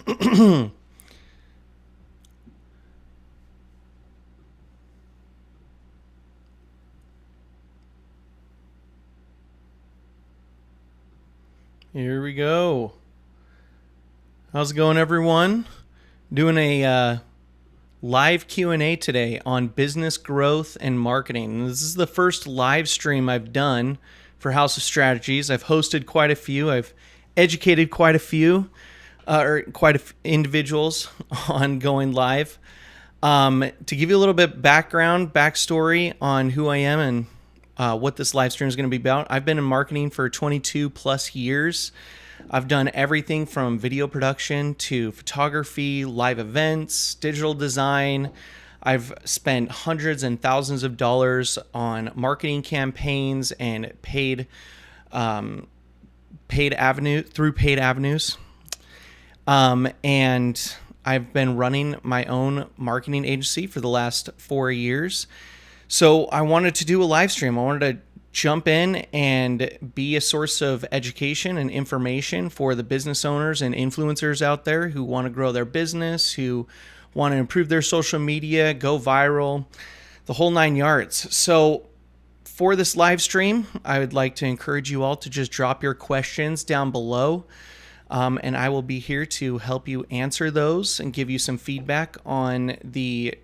Here we go. How's it going, everyone? Doing a live Q&A today on business growth and marketing. This is the first live stream I've done for House of Strategies. I've hosted quite a few. I've educated quite a few, individuals on going live. To give you a little bit backstory on who I am and what this live stream is going to be about. I've been in marketing for 22 plus years. I've done everything from video production to photography, live events, digital design. I've spent hundreds and thousands of dollars on marketing campaigns and paid avenues. And I've been running my own marketing agency for the last 4 years. So I wanted to do a live stream. I wanted to jump in and be a source of education and information for the business owners and influencers out there who want to grow their business, who want to improve their social media, go viral, the whole 9 yards. So for this live stream, I would like to encourage you all to just drop your questions down below. And I will be here to help you answer those and give you some feedback on the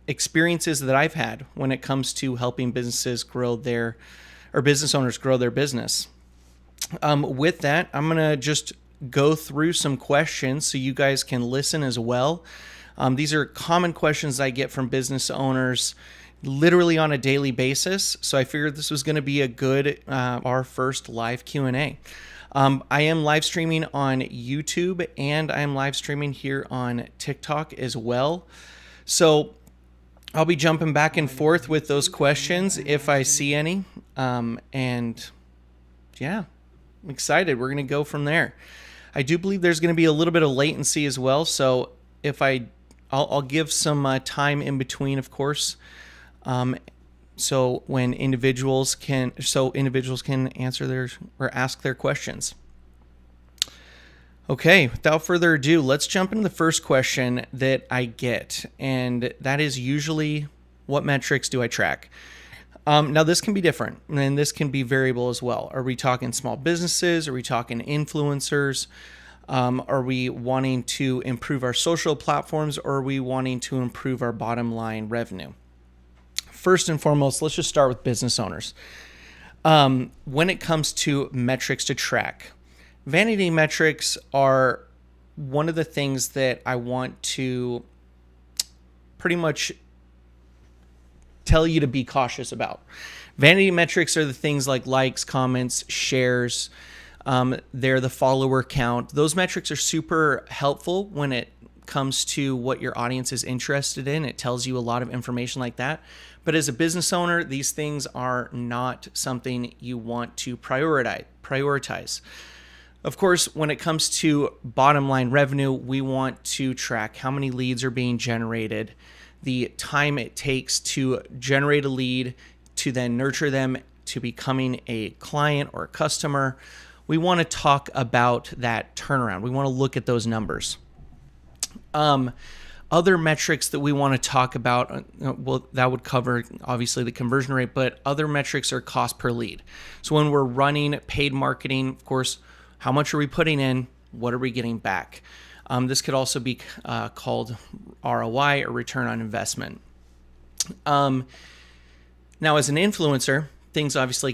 experiences that I've had when it comes to helping business owners grow their business. With that, I'm going to just go through some questions so you guys can listen as well. These are common questions I get from business owners literally on a daily basis. So I figured this was going to be a good, our first live Q&A. I am live streaming on YouTube and I'm live streaming here on TikTok as well. So I'll be jumping back and forth with those questions if I see any. And yeah, I'm excited. We're going to go from there. I do believe there's going to be a little bit of latency as well. So if I'll give some time in between, of course. So individuals can answer or ask their questions. Okay, without further ado, let's jump into the first question that I get, and that is usually, what metrics do I track? Now, this can be different, and this can be variable as well. Are we talking small businesses? Are we talking influencers? Are we wanting to improve our social platforms, or are we wanting to improve our bottom line revenue? First and foremost, let's just start with business owners. When it comes to metrics to track, vanity metrics are one of the things that I want to pretty much tell you to be cautious about. Vanity metrics are the things like likes, comments, shares. They're the follower count. Those metrics are super helpful when it comes to what your audience is interested in. It tells you a lot of information like that. But as a business owner, these things are not something you want to prioritize. Of course, when it comes to bottom line revenue, we want to track how many leads are being generated, the time it takes to generate a lead, to then nurture them to becoming a client or a customer. We want to talk about that turnaround. We want to look at those numbers. Other metrics that we want to talk about, well, that would cover obviously the conversion rate, but other metrics are cost per lead. So when we're running paid marketing, of course, how much are we putting in? What are we getting back? This could also be called ROI, or return on investment. Now, as an influencer, things obviously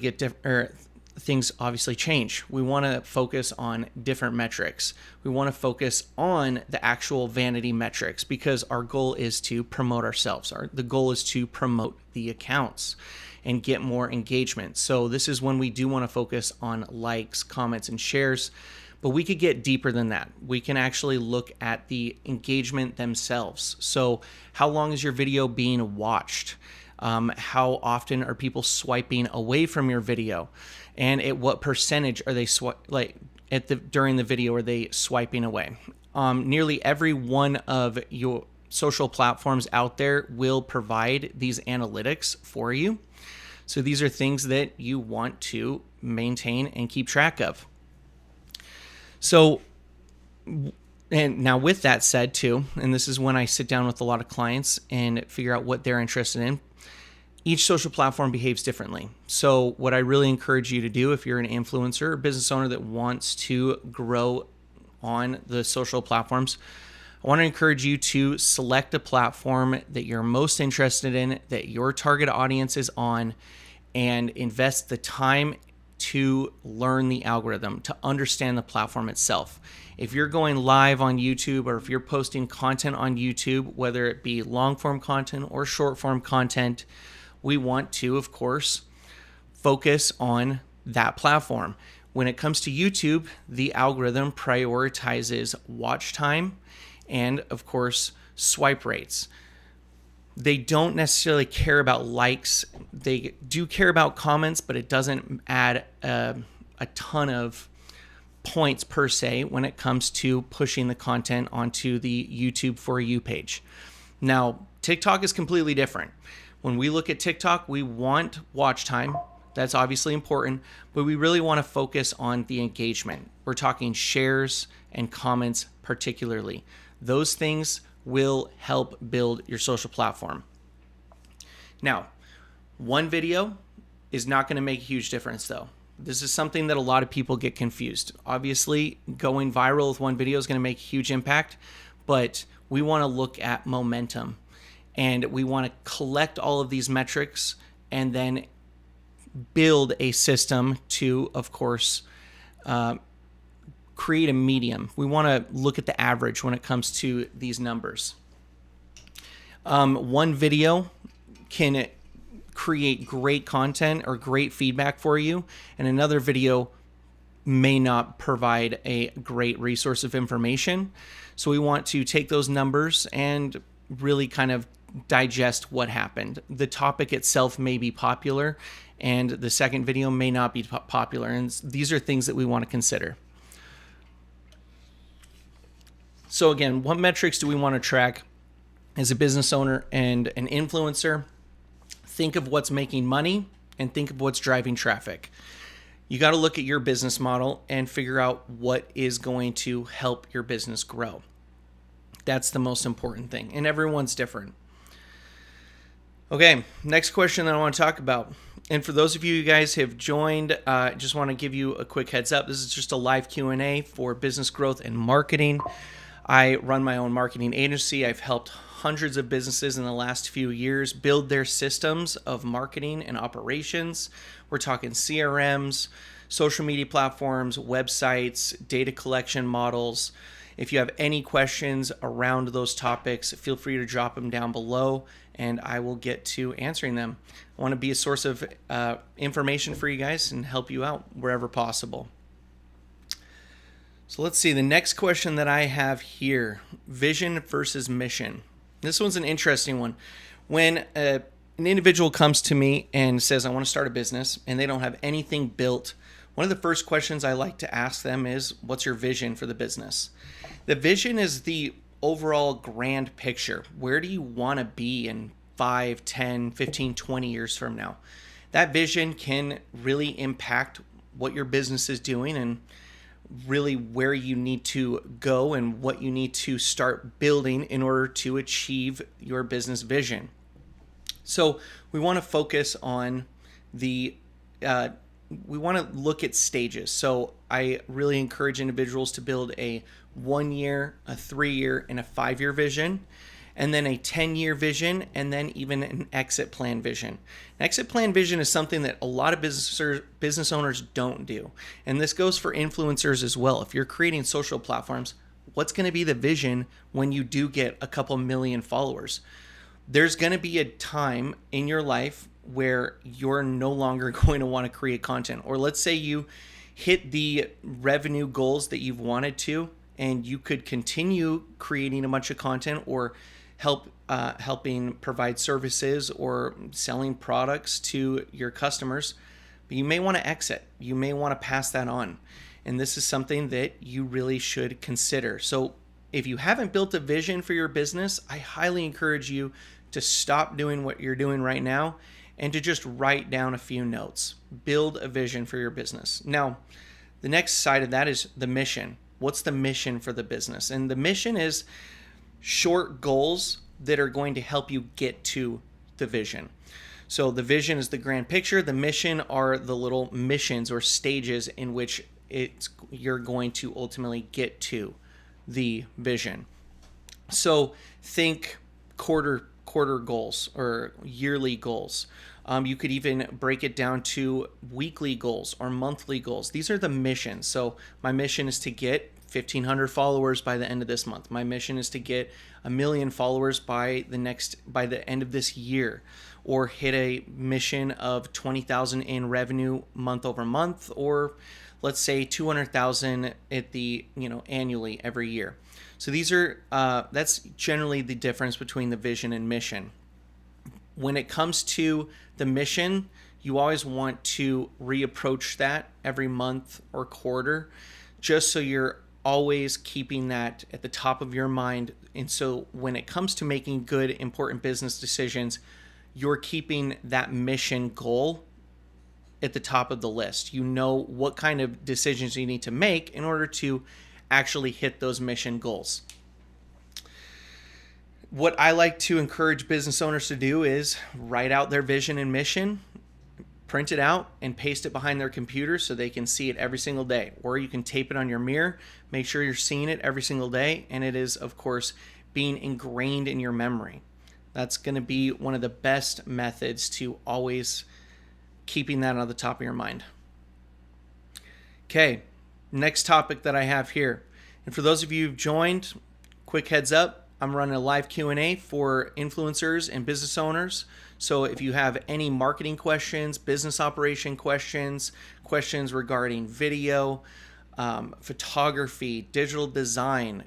things obviously change. We want to focus on different metrics. We want to focus on the actual vanity metrics because our goal is to promote ourselves. The goal is to promote the accounts and get more engagement. So this is when we do want to focus on likes, comments, and shares, but we could get deeper than that. We can actually look at the engagement themselves. So how long is your video being watched? How often are people swiping away from your video? And at what percentage are they during the video are they swiping away? Nearly every one of your social platforms out there will provide these analytics for you. So these are things that you want to maintain and keep track of. So And now with that said too, and this is when I sit down with a lot of clients and figure out what they're interested in, each social platform behaves differently. So what I really encourage you to do if you're an influencer or business owner that wants to grow on the social platforms, I want to encourage you to select a platform that you're most interested in, that your target audience is on, and invest the time to learn the algorithm, to understand the platform itself. If you're going live on YouTube or if you're posting content on YouTube, whether it be long form content or short form content, we want to, of course, focus on that platform. When it comes to YouTube, the algorithm prioritizes watch time and, of course, swipe rates. They don't necessarily care about likes. They do care about comments, but it doesn't add a ton of points per se when it comes to pushing the content onto the YouTube For You page. Now, TikTok is completely different. When we look at TikTok, we want watch time. That's obviously important, but we really want to focus on the engagement. We're talking shares and comments particularly. Those things will help build your social platform. Now, one video is not going to make a huge difference though. This is something that a lot of people get confused. Obviously, going viral with one video is going to make a huge impact, but we want to look at momentum and we want to collect all of these metrics and then build a system to, of course, create a medium. We want to look at the average when it comes to these numbers. One video can create great content or great feedback for you, and another video may not provide a great resource of information. So we want to take those numbers and really kind of digest what happened. The topic itself may be popular, and the second video may not be popular, and these are things that we want to consider. So again, what metrics do we want to track as a business owner and an influencer? Think of what's making money and think of what's driving traffic. You got to look at your business model and figure out what is going to help your business grow. That's the most important thing, and everyone's different. Okay, next question that I want to talk about. And for those of you guys who have joined, I just want to give you a quick heads up. This is just a live Q&A for business growth and marketing. I run my own marketing agency. I've helped hundreds of businesses in the last few years build their systems of marketing and operations. We're talking CRMs, social media platforms, websites, data collection models. If you have any questions around those topics, feel free to drop them down below and I will get to answering them. I want to be a source of information for you guys and help you out wherever possible. So let's see, the next question that I have here, vision versus mission. This one's an interesting one. When an individual comes to me and says, I want to start a business, and they don't have anything built, one of the first questions I like to ask them is, what's your vision for the business? The vision is the overall grand picture. Where do you want to be in 5, 10, 15, 20 years from now? That vision can really impact what your business is doing and really where you need to go and what you need to start building in order to achieve your business vision. So we want to focus on we want to look at stages. So I really encourage individuals to build a 1 year, a 3 year, and a 5 year vision, and then a 10-year vision, and then even an exit plan vision. An exit plan vision is something that a lot of business owners don't do. And this goes for influencers as well. If you're creating social platforms, what's going to be the vision when you do get a couple million followers? There's going to be a time in your life where you're no longer going to want to create content. Or let's say you hit the revenue goals that you've wanted to, and you could continue creating a bunch of content or helping provide services or selling products to your customers, but you may want to exit. You may want to pass that on. And this is something that you really should consider. So if you haven't built a vision for your business, I highly encourage you to stop doing what you're doing right now and to just write down a few notes. Build a vision for your business. Now, the next side of that is the mission. What's the mission for the business? And the mission is short goals that are going to help you get to the vision. So the vision is the grand picture. The mission are the little missions or stages in which you're going to ultimately get to the vision. So think quarter goals or yearly goals. You could even break it down to weekly goals or monthly goals. These are the missions. So my mission is to get 1,500 followers by the end of this month. My mission is to get 1 million followers by the end of this year, or hit a mission of 20,000 in revenue month over month, or let's say 200,000 at the annually every year. So these are that's generally the difference between the vision and mission. When it comes to the mission, you always want to reapproach that every month or quarter, just so you're always keeping that at the top of your mind. And so when it comes to making good, important business decisions, you're keeping that mission goal at the top of the list. You know what kind of decisions you need to make in order to actually hit those mission goals. What I like to encourage business owners to do is write out their vision and mission, print it out, and paste it behind their computer so they can see it every single day. Or you can tape it on your mirror, make sure you're seeing it every single day, and it is, of course, being ingrained in your memory. That's going to be one of the best methods to always keeping that on the top of your mind. Okay, next topic that I have here. And for those of you who've joined, quick heads up, I'm running a live Q&A for influencers and business owners. So if you have any marketing questions, business operation questions, questions regarding video, photography, digital design,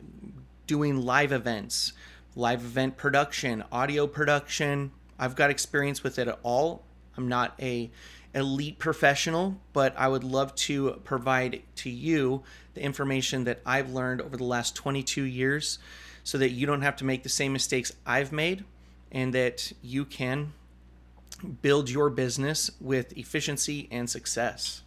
doing live events, live event production, audio production, I've got experience with it all. I'm not a elite professional, but I would love to provide to you the information that I've learned over the last 22 years so that you don't have to make the same mistakes I've made, and that you can build your business with efficiency and success.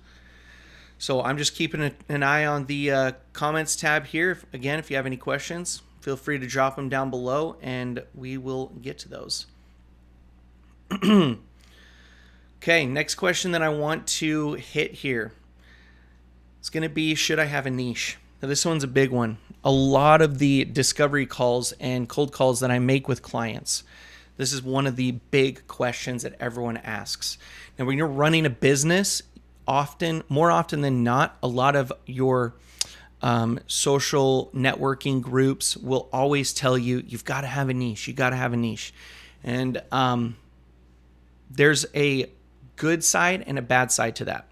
So I'm just keeping an eye on the comments tab here. Again, if you have any questions, feel free to drop them down below and we will get to those. Okay, next question that I want to hit here. It's going to be, should I have a niche? Now, this one's a big one. A lot of the discovery calls and cold calls that I make with clients, this is one of the big questions that everyone asks. Now, when you're running a business, more often than not, a lot of your social networking groups will always tell you, you've got to have a niche. You got to have a niche. And there's a good side and a bad side to that.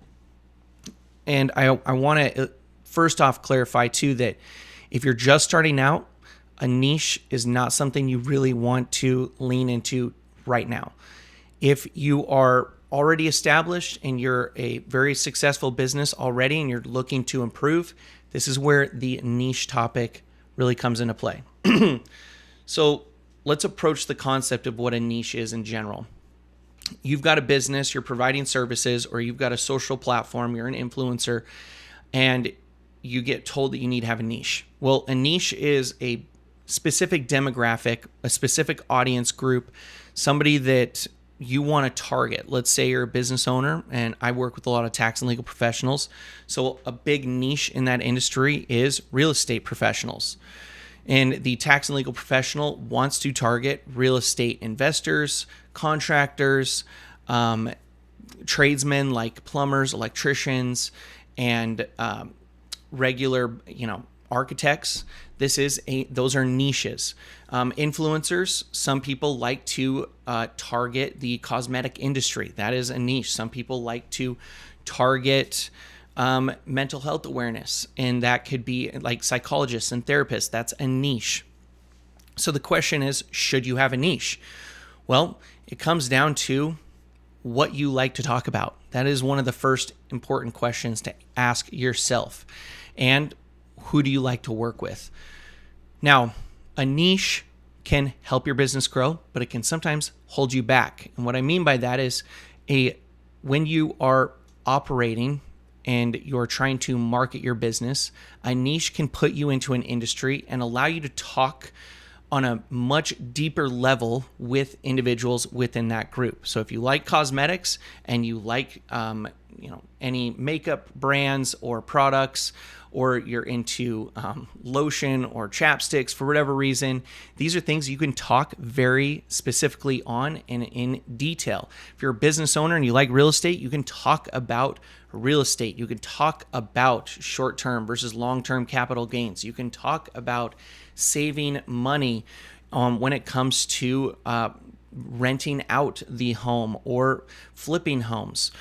And I want to first off clarify too that if you're just starting out, a niche is not something you really want to lean into right now. If you are already established and you're a very successful business already and you're looking to improve, this is where the niche topic really comes into play. So let's approach the concept of what a niche is in general. You've got a business, you're providing services, or you've got a social platform, you're an influencer, and you get told that you need to have a niche. Well, a niche is a specific demographic, a specific audience group, somebody that you want to target. Let's say you're a business owner, and I work with a lot of tax and legal professionals. So a big niche in that industry is real estate professionals. And the tax and legal professional wants to target real estate investors, contractors, tradesmen like plumbers, electricians, and regular, architects. Those are niches. Influencers, some people like to target the cosmetic industry. That is a niche. Some people like to target mental health awareness, and that could be like psychologists and therapists. That's a niche. So the question is, should you have a niche? Well, it comes down to what you like to talk about. That is one of the first important questions to ask yourself. And who do you like to work with? Now, a niche can help your business grow, but it can sometimes hold you back. And what I mean by that is when you are operating and you're trying to market your business, a niche can put you into an industry and allow you to talk on a much deeper level with individuals within that group. So if you like cosmetics and you like any makeup brands or products, or you're into lotion or chapsticks for whatever reason, these are things you can talk very specifically on and in detail. If you're a business owner and you like real estate, you can talk about real estate. You can talk about short-term versus long-term capital gains. You can talk about saving money when it comes to renting out the home or flipping homes.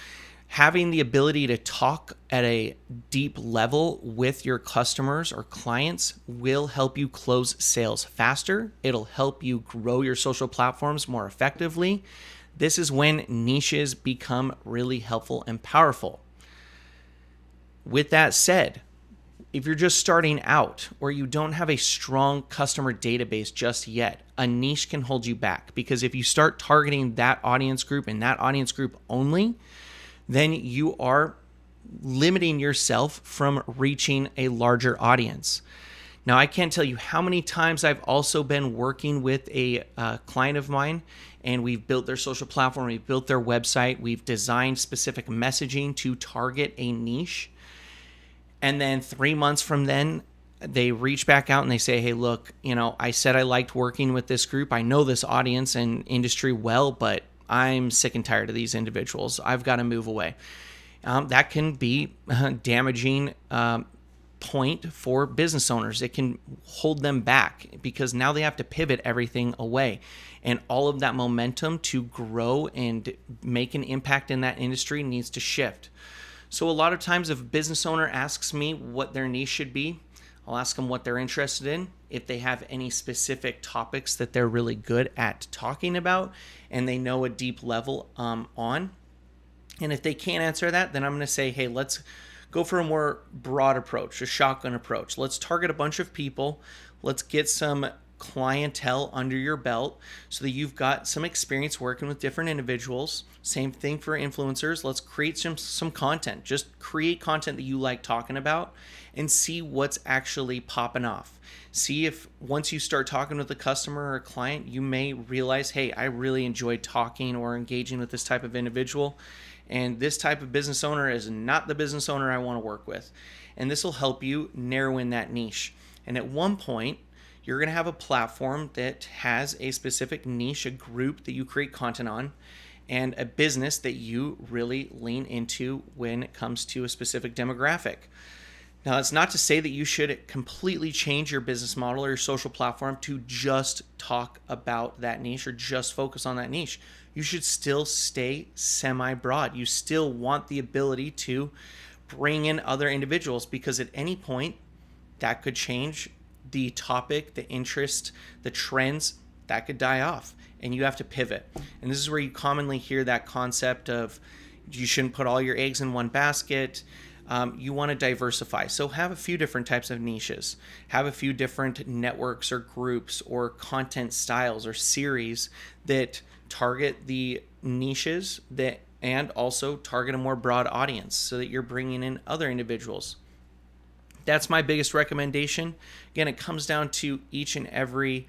Having the ability to talk at a deep level with your customers or clients will help you close sales faster. It'll help you grow your social platforms more effectively. This is when niches become really helpful and powerful. With that said, if you're just starting out or you don't have a strong customer database just yet, a niche can hold you back, because if you start targeting that audience group and that audience group only, then you are limiting yourself from reaching a larger audience. Now, I can't tell you how many times I've also been working with a client of mine, and we've built their social platform, we've built their website, we've designed specific messaging to target a niche. And then 3 months from then, they reach back out and they say, hey, look, I said I liked working with this group. I know this audience and industry well, but I'm sick and tired of these individuals. I've got to move away. That can be a damaging point for business owners. It can hold them back because now they have to pivot everything away. And all of that momentum to grow and make an impact in that industry needs to shift. So a lot of times if a business owner asks me what their niche should be, I'll ask them what they're interested in, if they have any specific topics that they're really good at talking about and they know a deep level on. And if they can't answer that, then I'm going to say, hey, let's go for a more broad approach, a shotgun approach. Let's target a bunch of people. Let's get some clientele under your belt so that you've got some experience working with different individuals. Same thing for influencers. Let's create some content. Just create content that you like talking about and see what's actually popping off. See if once you start talking with a customer or a client, you may realize, hey, I really enjoy talking or engaging with this type of individual, and this type of business owner is not the business owner I want to work with. And this will help you narrow in that niche. And at one point, you're going to have a platform that has a specific niche, a group that you create content on, and a business that you really lean into when it comes to a specific demographic. Now, it's not to say that you should completely change your business model or your social platform to just talk about that niche or just focus on that niche. You should still stay semi-broad. You still want the ability to bring in other individuals, because at any point that could change. The topic, the interest, the trends, that could die off and you have to pivot. And this is where you commonly hear that concept of you shouldn't put all your eggs in one basket. You want to diversify. So have a few different types of niches, have a few different networks or groups or content styles or series that target the niches that and also target a more broad audience so that you're bringing in other individuals. That's my biggest recommendation. Again, it comes down to each and every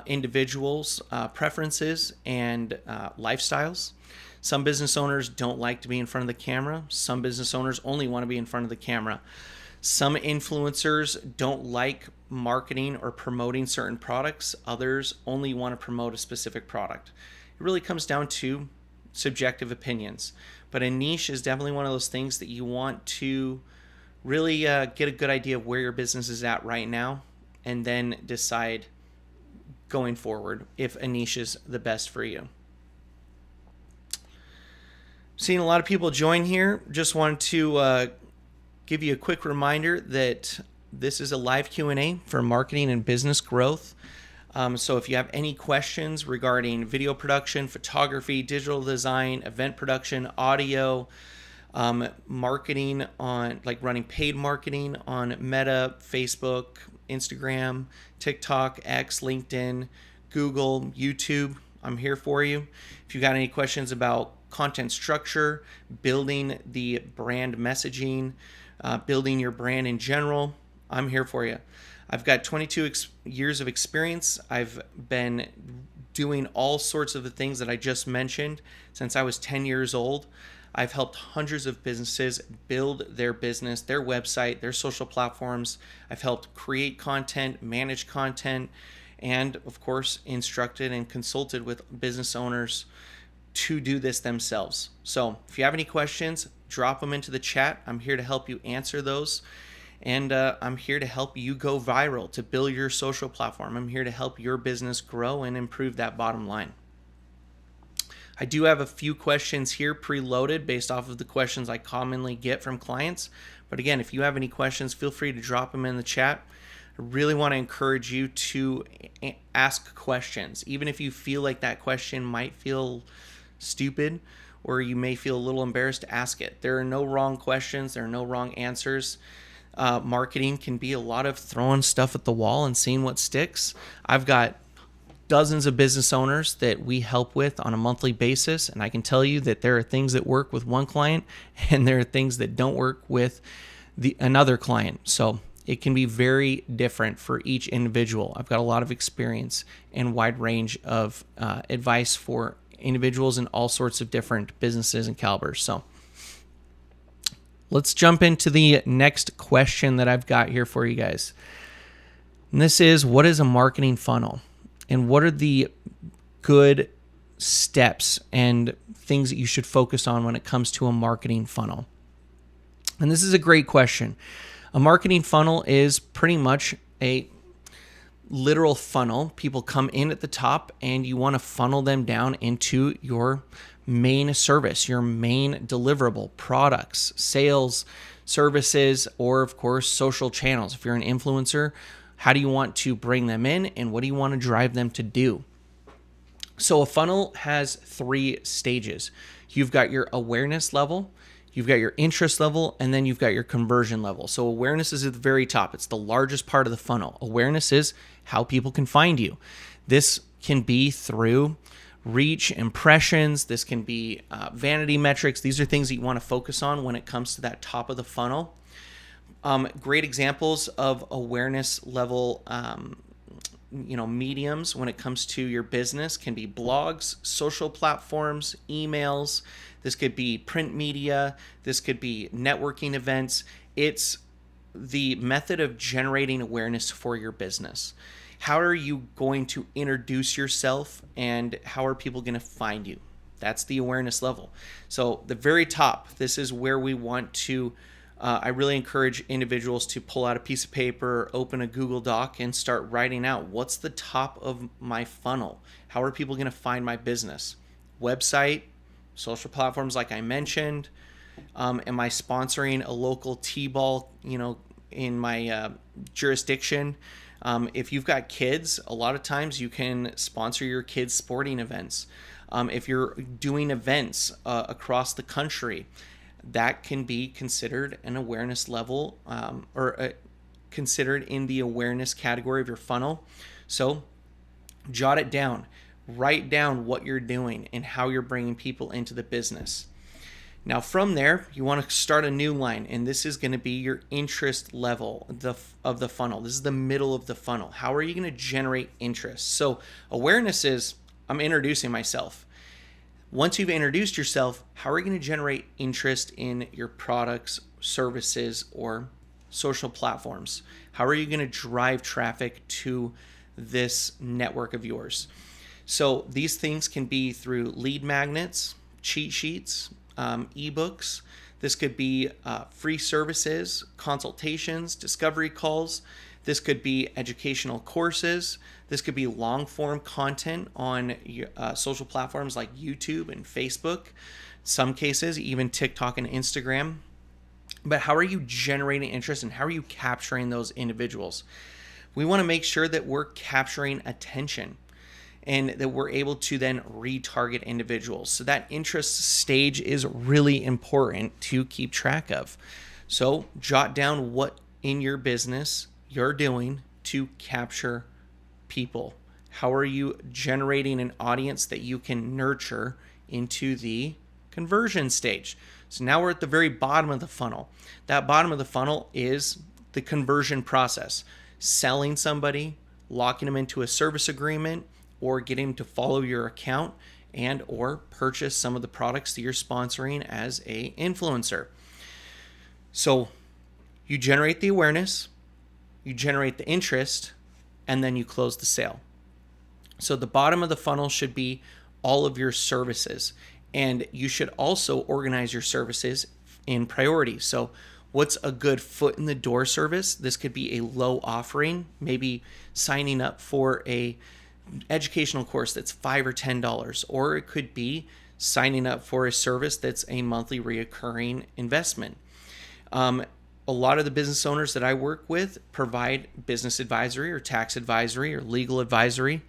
individual's preferences and lifestyles. Some business owners don't like to be in front of the camera. Some business owners only want to be in front of the camera. Some influencers don't like marketing or promoting certain products. Others only want to promote a specific product. It really comes down to subjective opinions. But a niche is definitely one of those things that you want to really get a good idea of where your business is at right now, and then decide going forward if a niche is the best for you. Seeing a lot of people join here. Just wanted to give you a quick reminder that this is a live Q&A for marketing and business growth. So if you have any questions regarding video production, photography, digital design, event production, audio, marketing on like running paid marketing on Meta, Facebook, Instagram, TikTok, X, LinkedIn, Google, YouTube, I'm here for you. If you got any questions about content structure, building the brand messaging, building your brand in general, I'm here for you. I've got 22 years of experience. I've been doing all sorts of the things that I just mentioned since I was 10 years old. I've helped hundreds of businesses build their business, their website, their social platforms. I've helped create content, manage content, and of course, instructed and consulted with business owners to do this themselves. So if you have any questions, drop them into the chat. I'm here to help you answer those. And I'm here to help you go viral, to build your social platform. I'm here to help your business grow and improve that bottom line. I do have a few questions here preloaded based off of the questions I commonly get from clients. But again, if you have any questions, feel free to drop them in the chat. I really want to encourage you to ask questions. Even if you feel like that question might feel stupid or you may feel a little embarrassed, to ask it. There are no wrong questions. There are no wrong answers. Marketing can be a lot of throwing stuff at the wall and seeing what sticks. I've got dozens of business owners that we help with on a monthly basis, and I can tell you that there are things that work with one client and there are things that don't work with another client. So it can be very different for each individual. I've got a lot of experience and wide range of advice for individuals in all sorts of different businesses and calibers. So let's jump into the next question that I've got here for you guys. And this is, what is a marketing funnel? And what are the good steps and things that you should focus on when it comes to a marketing funnel? And this is a great question. A marketing funnel is pretty much a literal funnel. People come in at the top and you want to funnel them down into your main service, your main deliverable, products, sales, services, or of course, social channels. If you're an influencer, how do you want to bring them in and what do you want to drive them to do? So a funnel has 3 stages. You've got your awareness level, you've got your interest level, and then you've got your conversion level. So awareness is at the very top. It's the largest part of the funnel. Awareness is how people can find you. This can be through reach, impressions. This can be vanity metrics. These are things that you want to focus on when it comes to that top of the funnel. Great examples of awareness level mediums when it comes to your business can be blogs, social platforms, emails. This could be print media. This could be networking events. It's the method of generating awareness for your business. How are you going to introduce yourself and how are people going to find you? That's the awareness level. So the very top, this is where we want to I really encourage individuals to pull out a piece of paper, open a Google Doc, and start writing out what's the top of my funnel. How are people going to find my business? Website, social platforms like I mentioned. Am I sponsoring a local T-ball, in my jurisdiction? If you've got kids, a lot of times you can sponsor your kids' sporting events. If you're doing events across the country, that can be considered an awareness level considered in the awareness category of your funnel. So jot it down. Write down what you're doing and how you're bringing people into the business. Now from there, you want to start a new line, and this is going to be your interest level of the funnel. This is the middle of the funnel. How are you going to generate interest? So awareness is, I'm introducing myself. Once you've introduced yourself, how are you going to generate interest in your products, services, or social platforms? How are you going to drive traffic to this network of yours? So these things can be through lead magnets, cheat sheets, ebooks. This could be free services, consultations, discovery calls. This could be educational courses. This could be long form content on social platforms like YouTube and Facebook. In some cases, even TikTok and Instagram. But how are you generating interest and how are you capturing those individuals? We want to make sure that we're capturing attention and that we're able to then retarget individuals. So that interest stage is really important to keep track of. So jot down what in your business you're doing to capture people. How are you generating an audience that you can nurture into the conversion stage. So now we're at the very bottom of the funnel. That bottom of the funnel is the conversion process. Selling somebody, locking them into a service agreement, or getting them to follow your account and or purchase some of the products that you're sponsoring as a influencer. So you generate the awareness, you generate the interest, and then you close the sale. So the bottom of the funnel should be all of your services, and you should also organize your services in priority. So what's a good foot in the door service? This could be a low offering, maybe signing up for a educational course that's $5 or $10, or it could be signing up for a service that's a monthly reoccurring investment. A lot of the business owners that I work with provide business advisory or tax advisory or legal advisory.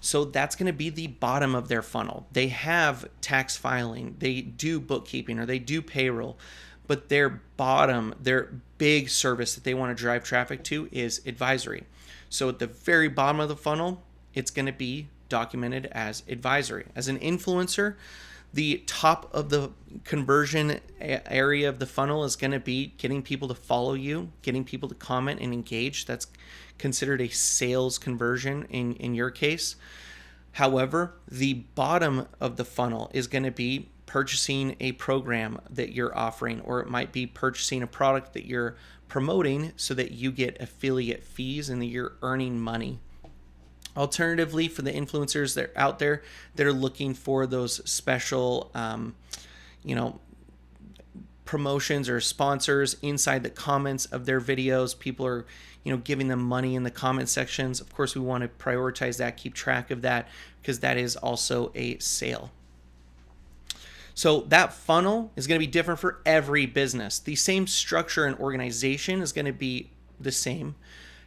So that's going to be the bottom of their funnel. They have tax filing, they do bookkeeping, or they do payroll, but their bottom, their big service that they want to drive traffic to is advisory. So at the very bottom of the funnel, it's going to be documented as advisory. As an influencer, the top of the conversion area of the funnel is going to be getting people to follow you, getting people to comment and engage. That's considered a sales conversion in your case. However, the bottom of the funnel is going to be purchasing a program that you're offering, or it might be purchasing a product that you're promoting so that you get affiliate fees and that you're earning money. Alternatively, for the influencers that are out there that are looking for those special, promotions or sponsors inside the comments of their videos, people are, giving them money in the comment sections. Of course, we want to prioritize that, keep track of that, because that is also a sale. So that funnel is going to be different for every business. The same structure and organization is going to be the same.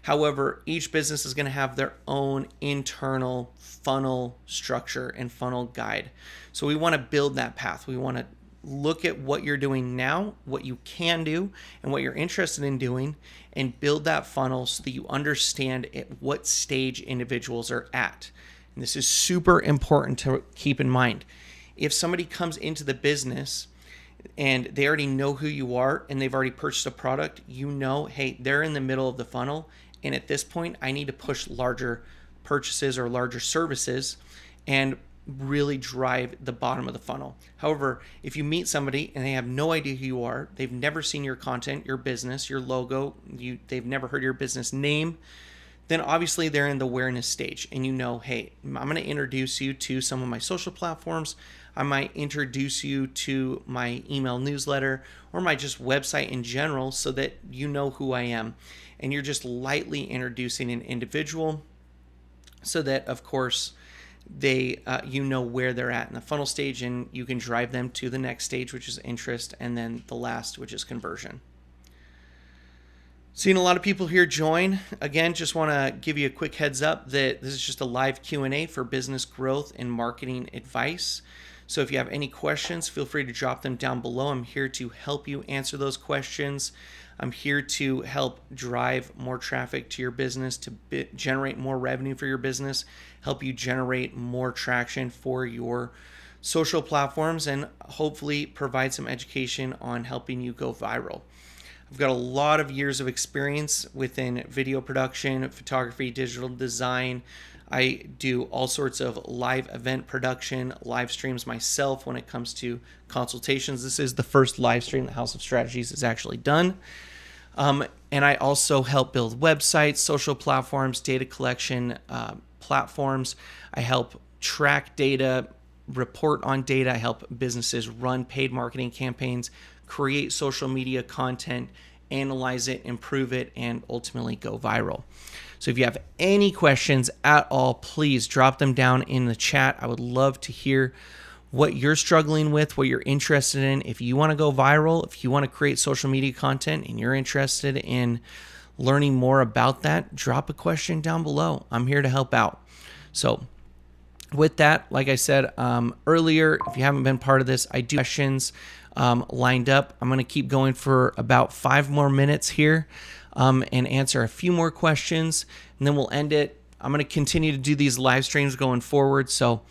However, each business is going to have their own internal funnel structure and funnel guide. So we want to build that path. We want to look at what you're doing now, what you can do, and what you're interested in doing, and build that funnel so that you understand at what stage individuals are at. And this is super important to keep in mind. If somebody comes into the business and they already know who you are and they've already purchased a product, hey, they're in the middle of the funnel. And at this point, I need to push larger purchases or larger services and really drive the bottom of the funnel. However, if you meet somebody and they have no idea who you are, they've never seen your content, your business, your logo, they've never heard your business name, then obviously they're in the awareness stage. And hey, I'm going to introduce you to some of my social platforms. I might introduce you to my email newsletter or my just website in general so that you know who I am. And you're just lightly introducing an individual so that, of course, they where they're at in the funnel stage, and you can drive them to the next stage, which is interest, and then the last, which is conversion. Seeing a lot of people here join. Again, just want to give you a quick heads up that this is just a live Q&A for business growth and marketing advice. So if you have any questions, feel free to drop them down below. I'm here to help you answer those questions. I'm here to help drive more traffic to your business, to generate more revenue for your business, help you generate more traction for your social platforms, and hopefully provide some education on helping you go viral. I've got a lot of years of experience within video production, photography, digital design. I do all sorts of live event production, live streams myself when it comes to consultations. This is the first live stream that House of Strategies has actually done. And I also help build websites, social platforms, data collection platforms. I help track data, report on data. I help businesses run paid marketing campaigns, create social media content, analyze it, improve it, and ultimately go viral. So if you have any questions at all, please drop them down in the chat. I would love to hear what you're struggling with, what you're interested in. If you want to go viral, if you want to create social media content and you're interested in learning more about that, drop a question down below. I'm here to help out. So with that, like I said earlier, if you haven't been part of this, I do questions lined up. I'm going to keep going for about 5 more minutes here and answer a few more questions, and then we'll end it. I'm going to continue to do these live streams going forward. So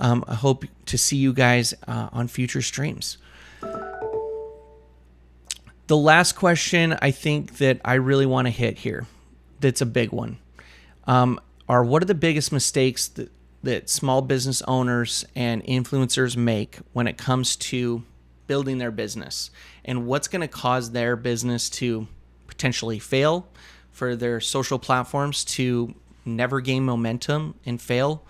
I hope to see you guys on future streams. The last question I think that I really want to hit here, that's a big one, are what are the biggest mistakes that small business owners and influencers make when it comes to building their business, and what's going to cause their business to potentially fail, for their social platforms to never gain momentum and fail.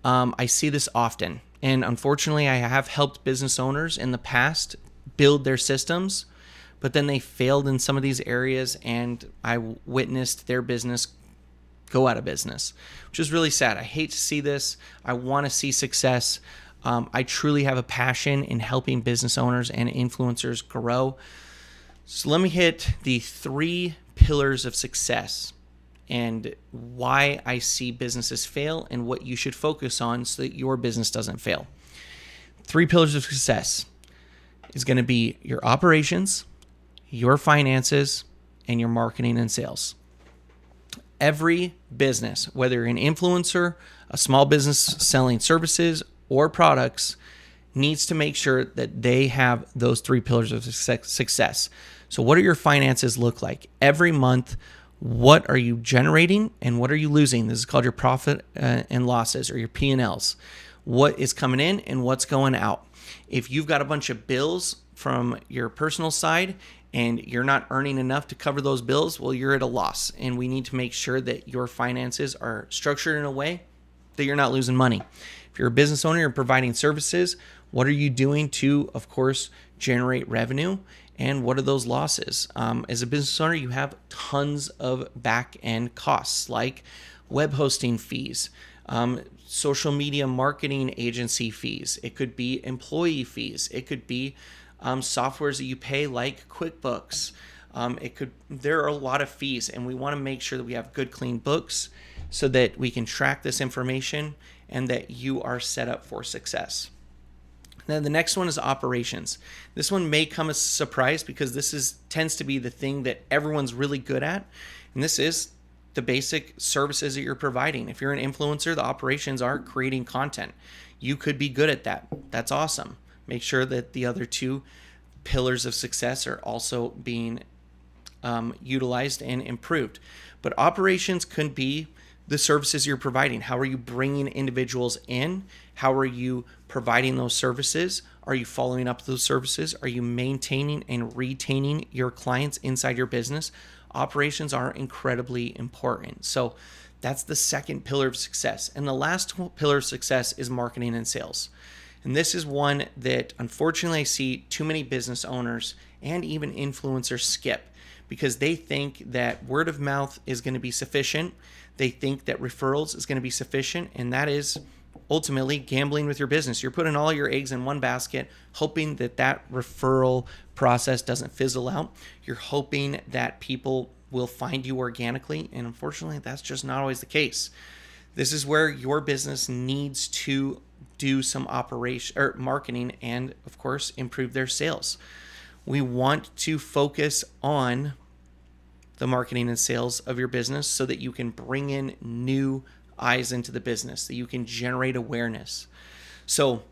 I see this often, and unfortunately I have helped business owners in the past build their systems, but then they failed in some of these areas, and I witnessed their business go out of business, which is really sad. I hate to see this. I want to see success. I truly have a passion in helping business owners and influencers grow. So let me hit the 3 pillars of success and why I see businesses fail and what you should focus on so that your business doesn't fail. 3 pillars of success is going to be your operations, your finances, and your marketing and sales. Every business, whether you're an influencer, a small business selling services or products, needs to make sure that they have those 3 pillars of success. So what do your finances look like? Every month, what are you generating and what are you losing? This is called your profit and losses, or your P&Ls. What is coming in and what's going out? If you've got a bunch of bills from your personal side and you're not earning enough to cover those bills, well, you're at a loss. And we need to make sure that your finances are structured in a way that you're not losing money. If you're a business owner, you're providing services, what are you doing to, of course, generate revenue? And what are those losses? As a business owner, you have tons of back-end costs like web hosting fees, social media marketing agency fees. It could be employee fees. It could be softwares that you pay like QuickBooks. There are a lot of fees, and we want to make sure that we have good, clean books so that we can track this information and that you are set up for success. Then the next one is operations. This one may come as a surprise because this tends to be the thing that everyone's really good at, and this is the basic services that you're providing. If you're an influencer, the operations are creating content. You could be good at that. That's awesome. Make sure that the other 2 pillars of success are also being utilized and improved. But operations could be the services you're providing. How are you bringing individuals in? How are you providing those services? Are you following up those services? Are you maintaining and retaining your clients inside your business? Operations are incredibly important. So that's the second pillar of success. And the last pillar of success is marketing and sales. And this is one that unfortunately I see too many business owners and even influencers skip because they think that word of mouth is going to be sufficient. They think that referrals is going to be sufficient, and that is ultimately gambling with your business. You're putting all your eggs in one basket, hoping that that referral process doesn't fizzle out. You're hoping that people will find you organically, and unfortunately, that's just not always the case. This is where your business needs to do some operation or marketing and, of course, improve their sales. We want to focus on the marketing and sales of your business so that you can bring in new eyes into the business, that you can generate awareness. So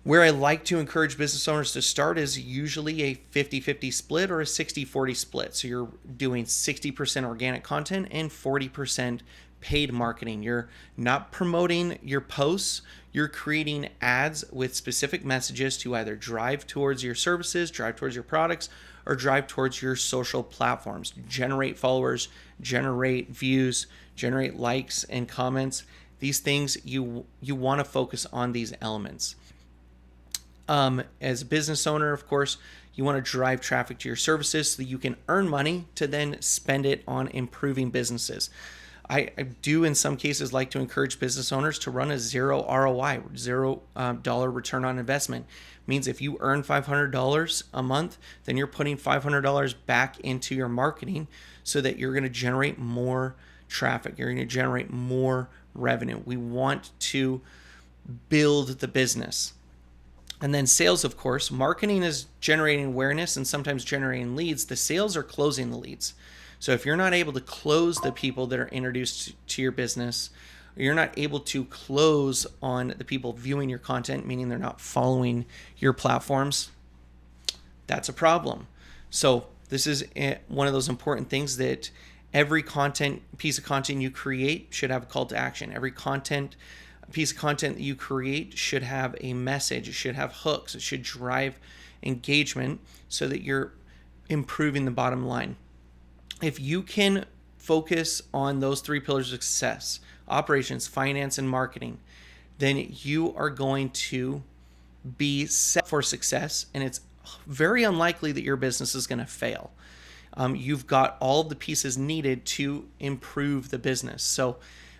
where I like to encourage business owners to start is usually a 50-50 split or a 60-40 split. So you're doing 60% organic content and 40% paid marketing. You're not promoting your posts. You're creating ads with specific messages to either drive towards your services, drive towards your products, or drive towards your social platforms. Generate followers, generate views, generate likes and comments. These things, you want to focus on these elements. As a business owner, of course, you want to drive traffic to your services so that you can earn money to then spend it on improving businesses. I do in some cases like to encourage business owners to run a zero ROI, $0 return on investment. It means if you earn $500 a month, then you're putting $500 back into your marketing so that you're going to generate more traffic. You're going to generate more revenue. We want to build the business. And then sales, of course. Marketing is generating awareness and sometimes generating leads. The sales are closing the leads. So if you're not able to close the people that are introduced to your business, or you're not able to close on the people viewing your content, meaning they're not following your platforms, that's a problem. So this is one of those important things that every piece of content you create should have a call to action. Every piece of content that you create should have a message. It should have hooks. It should drive engagement so that you're improving the bottom line. If you can focus on those 3 pillars of success: operations, finance, and marketing, then you are going to be set for success, and it's very unlikely that your business is going to fail. You've got all of the pieces needed to improve the business. So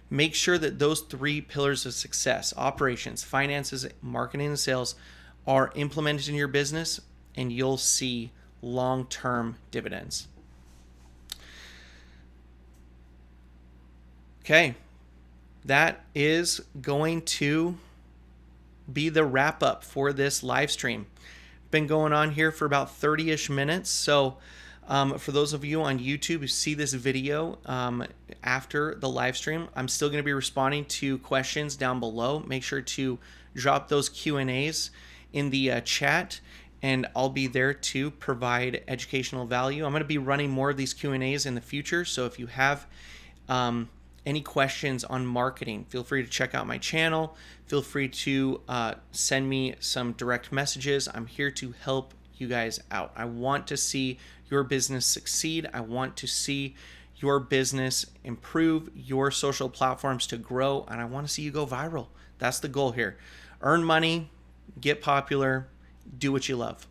make sure that those 3 pillars of success, operations, finances, marketing, and sales, are implemented in your business, and you'll see long-term dividends. Okay, that is going to be the wrap up for this live stream. Been going on here for about 30-ish minutes. So for those of you on YouTube who see this video after the live stream, I'm still going to be responding to questions down below. Make sure to drop those Q&As in the chat, and I'll be there to provide educational value. I'm going to be running more of these Q&As in the future. So if you have any questions on marketing, feel free to check out my channel. Feel free to send me some direct messages. I'm here to help you guys out. I want to see your business succeed. I want to see your business improve, your social platforms to grow, and I want to see you go viral. That's the goal here. Earn money, get popular, do what you love.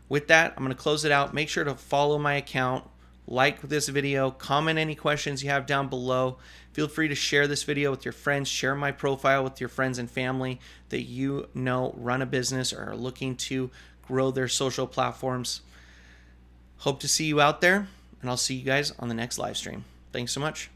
With that, I'm going to close it out. Make sure to follow my account, like this video, comment any questions you have down below. Feel free to share this video with your friends, share my profile with your friends and family that you know run a business or are looking to grow their social platforms. Hope to see you out there, and I'll see you guys on the next live stream. Thanks so much.